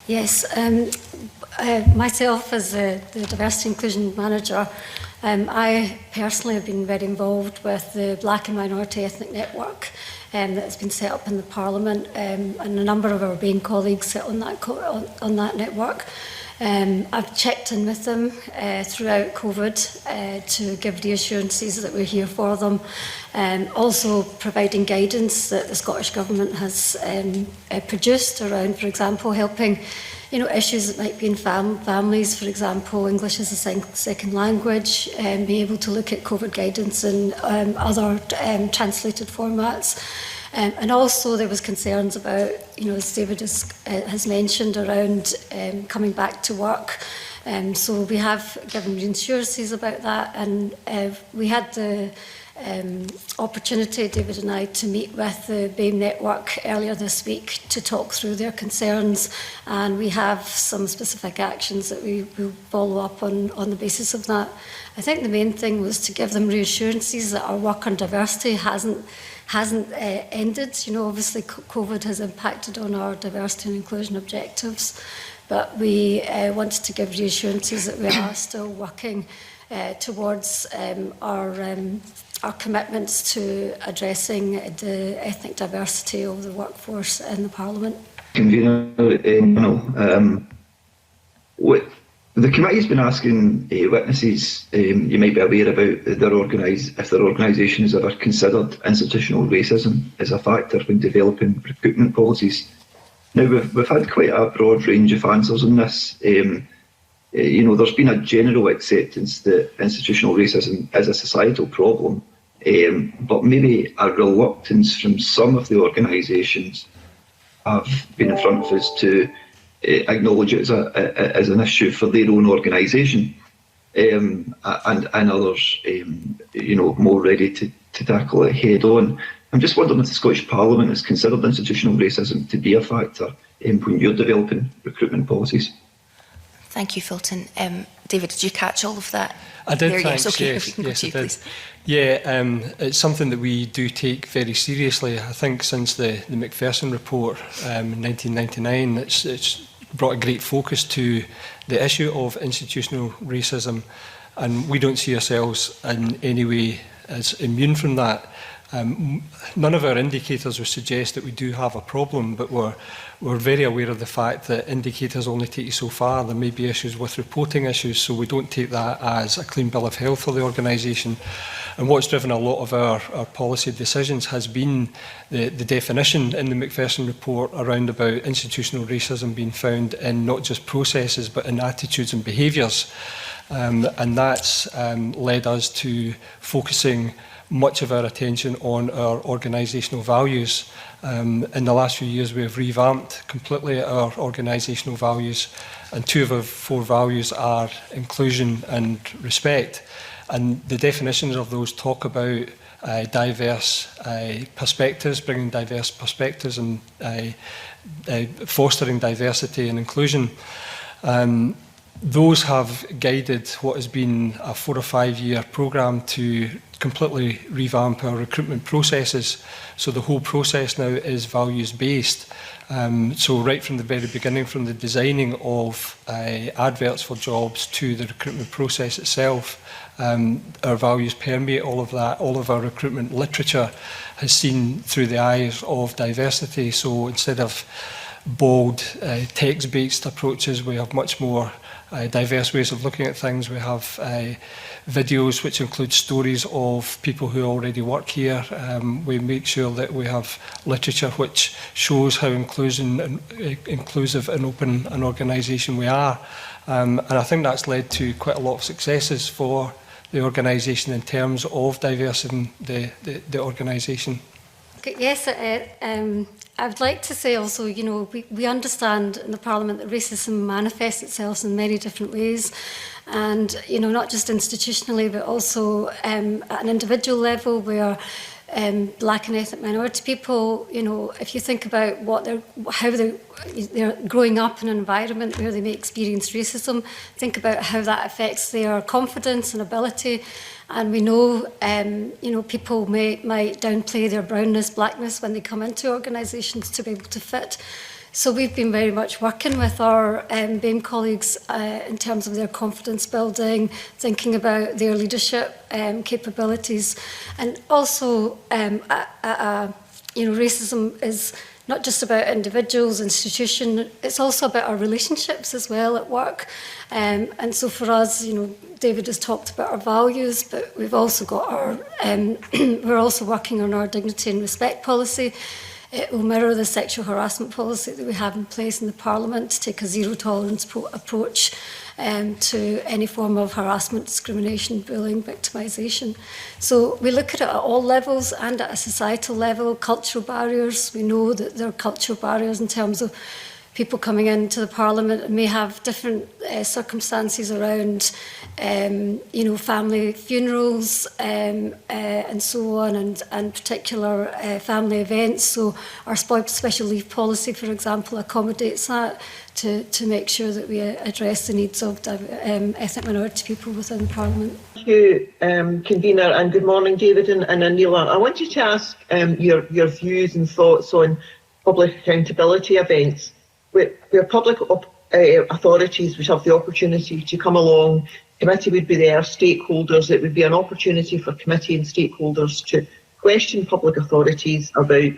Yes, myself as the Diversity Inclusion Manager, I personally have been very involved with the Black and Minority Ethnic Network that has been set up in the Parliament, and a number of our BAME colleagues sit on that network. I've checked in with them throughout COVID to give reassurances that we're here for them. Also providing guidance that the Scottish Government has produced around, for example, helping issues that might be in families, for example, English as a second language, being able to look at COVID guidance in other translated formats. And also there was concerns about, as David has mentioned, around coming back to work. So we have given reassurances about that, and we had the opportunity, David and I, to meet with the BAME network earlier this week to talk through their concerns, and we have some specific actions that we will follow up on the basis of that. I think the main thing was to give them reassurances that our work on diversity hasn't ended. Obviously COVID has impacted on our diversity and inclusion objectives, but we wanted to give reassurances that we are still working towards our commitments to addressing the ethnic diversity of the workforce in the Parliament. The committee's been asking witnesses, you might be aware about if their organisation has ever considered institutional racism as a factor when developing recruitment policies. Now, we've had quite a broad range of answers on this. There's been a general acceptance that institutional racism is a societal problem, but maybe a reluctance from some of the organisations have been in front of us to acknowledge it as an issue for their own organisation, and others, more ready to tackle it head on. I'm just wondering if the Scottish Parliament has considered institutional racism to be a factor when you're developing recruitment policies. Thank you, Fulton. David, did you catch all of that? I did, there, thanks. Yes, okay, yes, if we can yes, go to you, I did. Please. Yeah, it's something that we do take very seriously. I think since the Macpherson report in 1999, it's brought a great focus to the issue of institutional racism, and we don't see ourselves in any way as immune from that. None of our indicators would suggest that we do have a problem, but we're very aware of the fact that indicators only take you so far. There may be issues with reporting issues, so we don't take that as a clean bill of health for the organisation. And what's driven a lot of our policy decisions has been the definition in the Macpherson report around about institutional racism being found in not just processes but in attitudes and behaviours. And that's led us to focusing much of our attention on our organisational values. In the last few years we have revamped completely our organisational values, and 2 of our 4 values are inclusion and respect. And the definitions of those talk about diverse perspectives, bringing diverse perspectives and fostering diversity and inclusion. Those have guided what has been a 4 or 5 year programme to completely revamp our recruitment processes. So the whole process now is values based. So right from the very beginning, from the designing of adverts for jobs to the recruitment process itself, our values permeate all of that. All of our recruitment literature has seen through the eyes of diversity. So instead of bold text-based approaches, we have much more diverse ways of looking at things. We have videos which include stories of people who already work here. We make sure that we have literature which shows how inclusive and open an organisation we are. And I think that's led to quite a lot of successes for the organisation in terms of diversity in the organisation. Okay, yes, I would like to say also, we understand in the Parliament that racism manifests itself in many different ways, and, not just institutionally, but also at an individual level where Black and ethnic minority people, if you think about how they're growing up in an environment where they may experience racism, think about how that affects their confidence and ability. And we know, people might downplay their brownness, blackness when they come into organisations to be able to fit. So we've been very much working with our BAME colleagues in terms of their confidence building, thinking about their leadership capabilities, and also racism is not just about individuals, institution, it's also about our relationships as well at work. And so for us, David has talked about our values, but we've also got our, we're also working on our dignity and respect policy. It will mirror the sexual harassment policy that we have in place in the Parliament to take a zero tolerance approach to any form of harassment, discrimination, bullying, victimisation. So we look at it at all levels and at a societal level. Cultural barriers, we know that there are cultural barriers in terms of people coming into the Parliament and may have different circumstances around, family funerals and so on, and particular family events. So our special leave policy, for example, accommodates that to make sure that we address the needs of ethnic minority people within Parliament. Thank you, Convener, and good morning, David and Anila. I wanted to ask your views and thoughts on public accountability events, where public authorities would have the opportunity to come along. Committee would be there, stakeholders. It would be an opportunity for committee and stakeholders to question public authorities about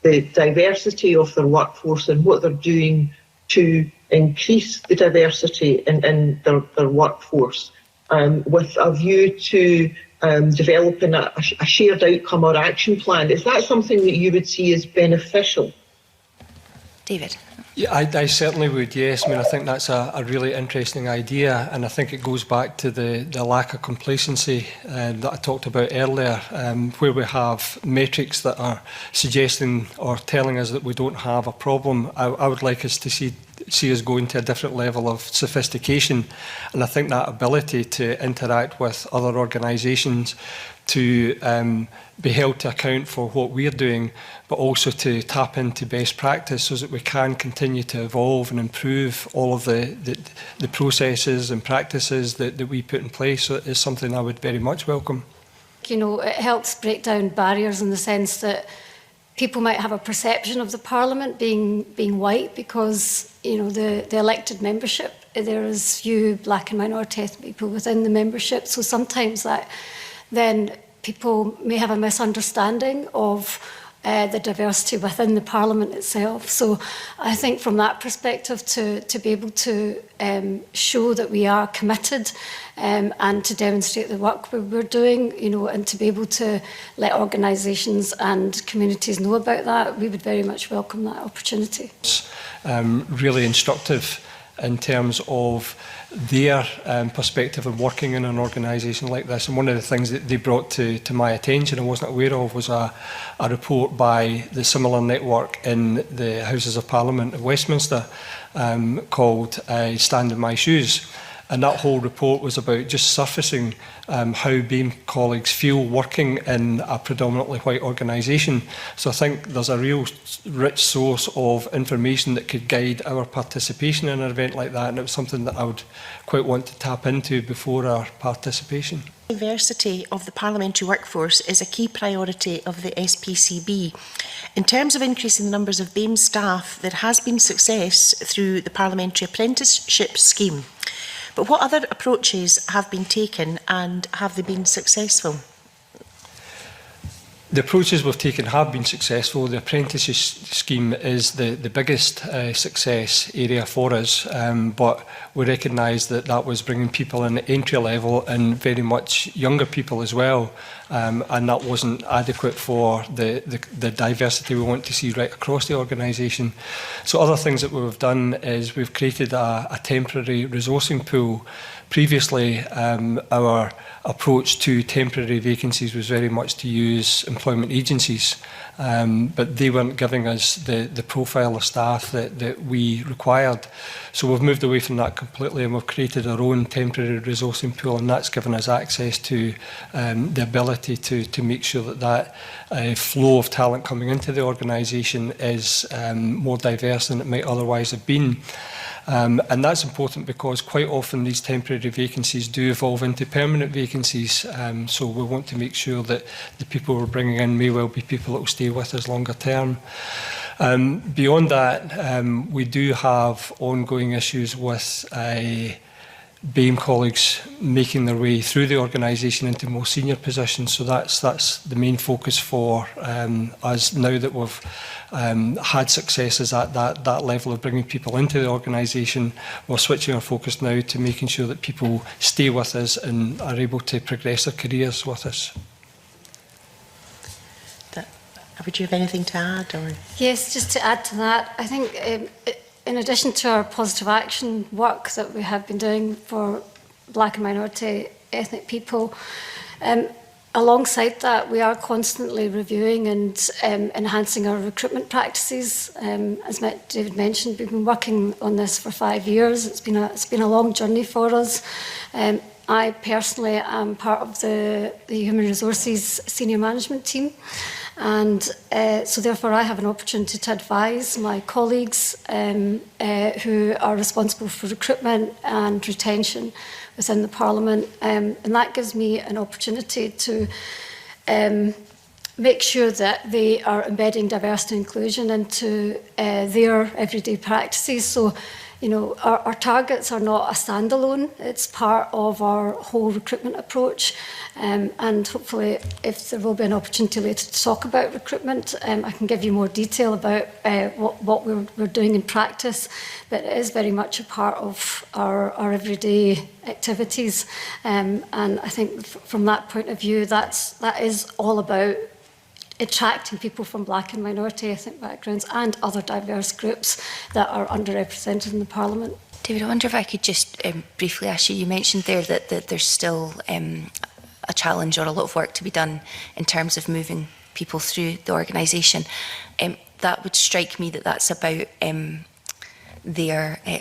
the diversity of their workforce and what they're doing to increase the diversity in their workforce, with a view to developing a shared outcome or action plan. Is that something that you would see as beneficial? David. Yeah, I certainly would, yes. I think that's a really interesting idea, and I think it goes back to the lack of complacency that I talked about earlier, where we have metrics that are suggesting or telling us that we don't have a problem. I would like us to see us going to a different level of sophistication, and I think that ability to interact with other organisations, to be held to account for what we're doing, but also to tap into best practice so that we can continue to evolve and improve all of the processes and practices that we put in place. So it is something I would very much welcome. It helps break down barriers in the sense that people might have a perception of the Parliament being white because, the elected membership, there is few black and minority ethnic people within the membership. So sometimes that then people may have a misunderstanding of the diversity within the Parliament itself. So I think from that perspective, to be able to show that we are committed and to demonstrate the work we're doing, and to be able to let organisations and communities know about that, we would very much welcome that opportunity. It's really instructive in terms of their perspective of working in an organisation like this. And one of the things that they brought to my attention I wasn't aware of was a report by the similar network in the Houses of Parliament of Westminster called Stand in My Shoes. And that whole report was about just surfacing how BAME colleagues feel working in a predominantly white organisation. So I think there's a real rich source of information that could guide our participation in an event like that, and it was something that I would quite want to tap into before our participation. Diversity of the parliamentary workforce is a key priority of the SPCB. In terms of increasing the numbers of BAME staff, there has been success through the Parliamentary Apprenticeship Scheme. But what other approaches have been taken and have they been successful? The approaches we've taken have been successful. The apprenticeship scheme is the biggest success area for us, but we recognise that that was bringing people in at entry level and very much younger people as well, and that wasn't adequate for the diversity we want to see right across the organisation. So other things that we've done is we've created a temporary resourcing pool. Previously, our approach to temporary vacancies was very much to use employment agencies, but they weren't giving us the profile of staff that we required. So we've moved away from that completely, and we've created our own temporary resourcing pool, and that's given us access to the ability to make sure that flow of talent coming into the organisation is more diverse than it might otherwise have been. And that's important because quite often these temporary vacancies do evolve into permanent vacancies. So we want to make sure that the people we're bringing in may well be people that will stay with us longer term. Beyond that, we do have ongoing issues with BAME colleagues making their way through the organisation into more senior positions. So that's the main focus for us now that we've had successes at that level of bringing people into the organisation. We're switching our focus now to making sure that people stay with us and are able to progress their careers with us. Would you have anything to add? Or? Yes, just to add to that, I think in addition to our positive action work that we have been doing for Black and minority ethnic people, alongside that we are constantly reviewing and enhancing our recruitment practices. As David mentioned, we've been working on this for 5 years. It's been a long journey for us. I personally am part of the Human Resources Senior Management team. And so therefore I have an opportunity to advise my colleagues who are responsible for recruitment and retention within the Parliament, and that gives me an opportunity to make sure that they are embedding diversity and inclusion into their everyday practices. So, you know, our targets are not a standalone, it's part of our whole recruitment approach. And hopefully, if there will be an opportunity later to talk about recruitment, I can give you more detail about what we're doing in practice. But it is very much a part of our everyday activities. And I think from that point of view, that is all about attracting people from Black and minority ethnic backgrounds and other diverse groups that are underrepresented in the Parliament. David, I wonder if I could just briefly ask you, you mentioned there that there's still a challenge or a lot of work to be done in terms of moving people through the organisation. That would strike me that that's about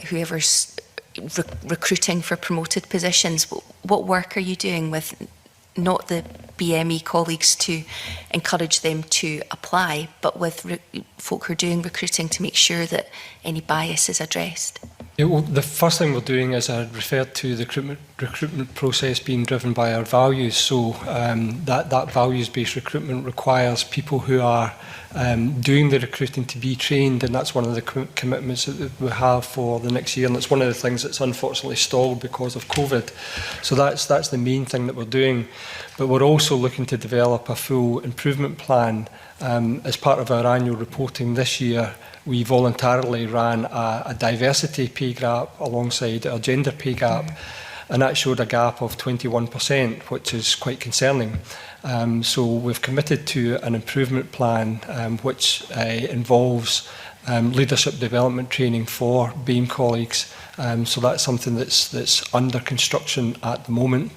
whoever's recruiting for promoted positions. What work are you doing with not the BME colleagues to encourage them to apply, but with folk who are doing recruiting to make sure that any bias is addressed? Yeah, well, the first thing we're doing is I referred to the recruitment process being driven by our values. So that values-based recruitment requires people who are doing the recruiting to be trained, and that's one of the commitments that we have for the next year, and it's one of the things that's unfortunately stalled because of COVID. So that's the main thing that we're doing. But we're also looking to develop a full improvement plan. As part of our annual reporting this year, we voluntarily ran a diversity pay gap alongside our gender pay gap, and that showed a gap of 21%, which is quite concerning. So we've committed to an improvement plan which involves leadership development training for BAME colleagues. So that's something that's under construction at the moment.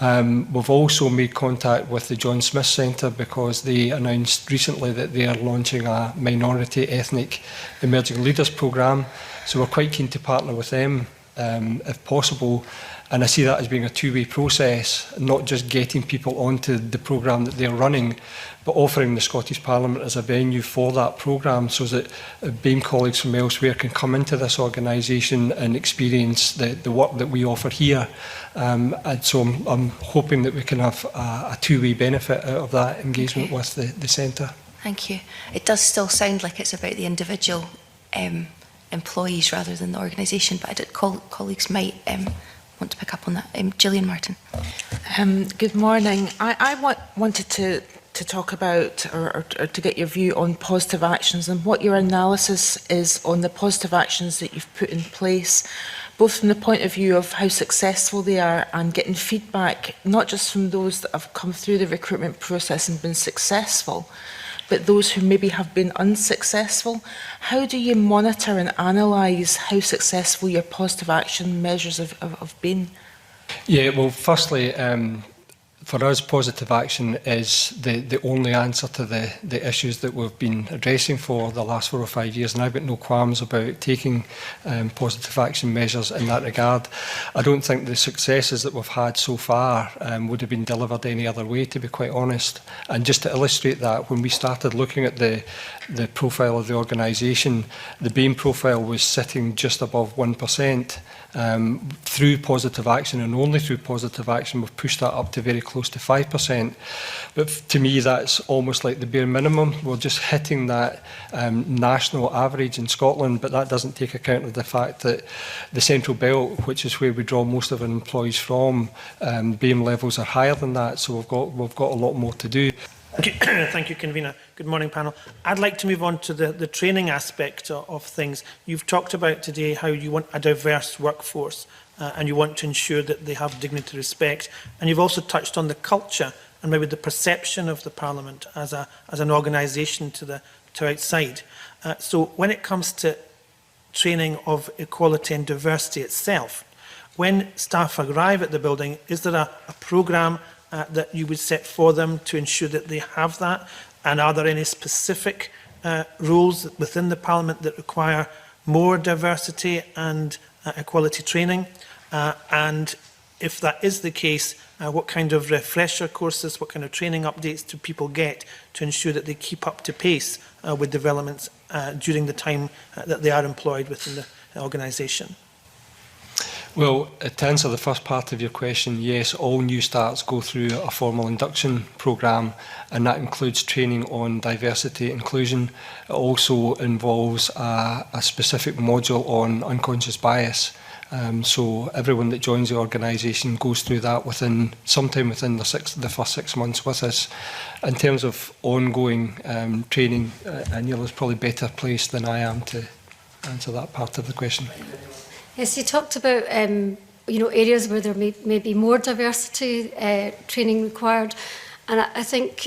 We've also made contact with the John Smith Centre because they announced recently that they are launching a minority ethnic emerging leaders programme. So we're quite keen to partner with them if possible. And I see that as being a two-way process, not just getting people onto the programme that they're running, but offering the Scottish Parliament as a venue for that programme so that BAME colleagues from elsewhere can come into this organisation and experience the work that we offer here. And so I'm hoping that we can have a two-way benefit out of that engagement with the centre. Thank you. It does still sound like it's about the individual employees rather than the organisation, but I did colleagues might want to pick up on that. Gillian Martin. Good morning. I wanted to talk about or to get your view on positive actions and what your analysis is on the positive actions that you've put in place, both from the point of view of how successful they are and getting feedback, not just from those that have come through the recruitment process and been successful, but those who maybe have been unsuccessful. How do you monitor and analyse how successful your positive action measures have been? Yeah, well, firstly, for us, positive action is the only answer to the issues that we've been addressing for the last 4 or 5 years, and I've got no qualms about taking positive action measures in that regard. I don't think the successes that we've had so far would have been delivered any other way, to be quite honest. And just to illustrate that, when we started looking at the profile of the organisation, the BAME profile was sitting just above 1%. Through positive action and only through positive action, we've pushed that up to very close close to 5%. But to me, that's almost like the bare minimum. We're just hitting that national average in Scotland, but that doesn't take account of the fact that the Central Belt, which is where we draw most of our employees from, BAME levels are higher than that, so we've got a lot more to do. Thank you, Convener. Good morning, panel. I'd like to move on to the training aspect of things. You've talked about today how you want a diverse workforce and you want to ensure that they have dignity, respect, and you've also touched on the culture and maybe the perception of the Parliament as an organisation to outside. So when it comes to training of equality and diversity itself, when staff arrive at the building, is there a programme that you would set for them to ensure that they have that? And are there any specific roles within the Parliament that require more diversity and equality training? And if that is the case, what kind of refresher courses, what kind of training updates do people get to ensure that they keep up to pace with developments during the time that they are employed within the organisation? Well, to answer the first part of your question, yes, all new starts go through a formal induction programme, and that includes training on diversity inclusion. It also involves a specific module on unconscious bias. So everyone that joins the organisation goes through that sometime within the first 6 months with us. In terms of ongoing training, Anila's probably better placed than I am to answer that part of the question. Yes, you talked about areas where there may be more diversity training required, and I think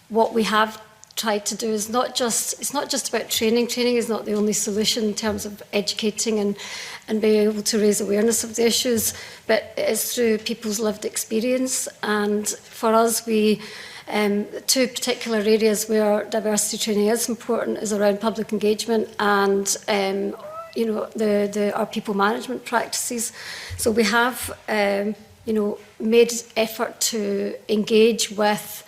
what we have tried to do is it's not just about training. Training is not the only solution in terms of educating and being able to raise awareness of the issues, but it is through people's lived experience. And for us, two particular areas where diversity training is important is around public engagement and our people management practices. So we have made effort to engage with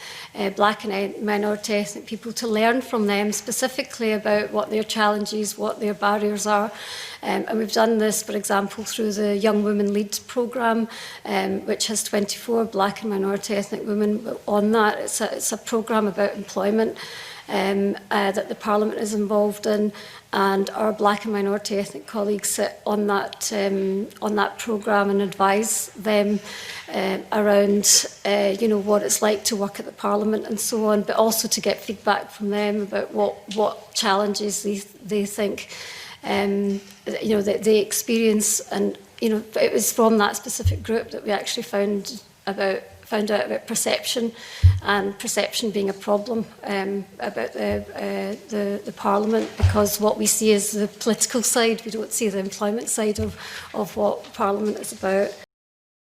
black and minority ethnic people to learn from them specifically about what their challenges, what their barriers are. And we've done this, for example, through the Young Women Lead programme, which has 24 black and minority ethnic women on that. It's a programme about employment that the Parliament is involved in, and our black and minority ethnic colleagues sit on that programme and advise them around what it's like to work at the Parliament and so on, but also to get feedback from them about what challenges they think that they experience. And it was from that specific group that we actually found out about perception, and perception being a problem about the Parliament, because what we see is the political side, we don't see the employment side of what Parliament is about.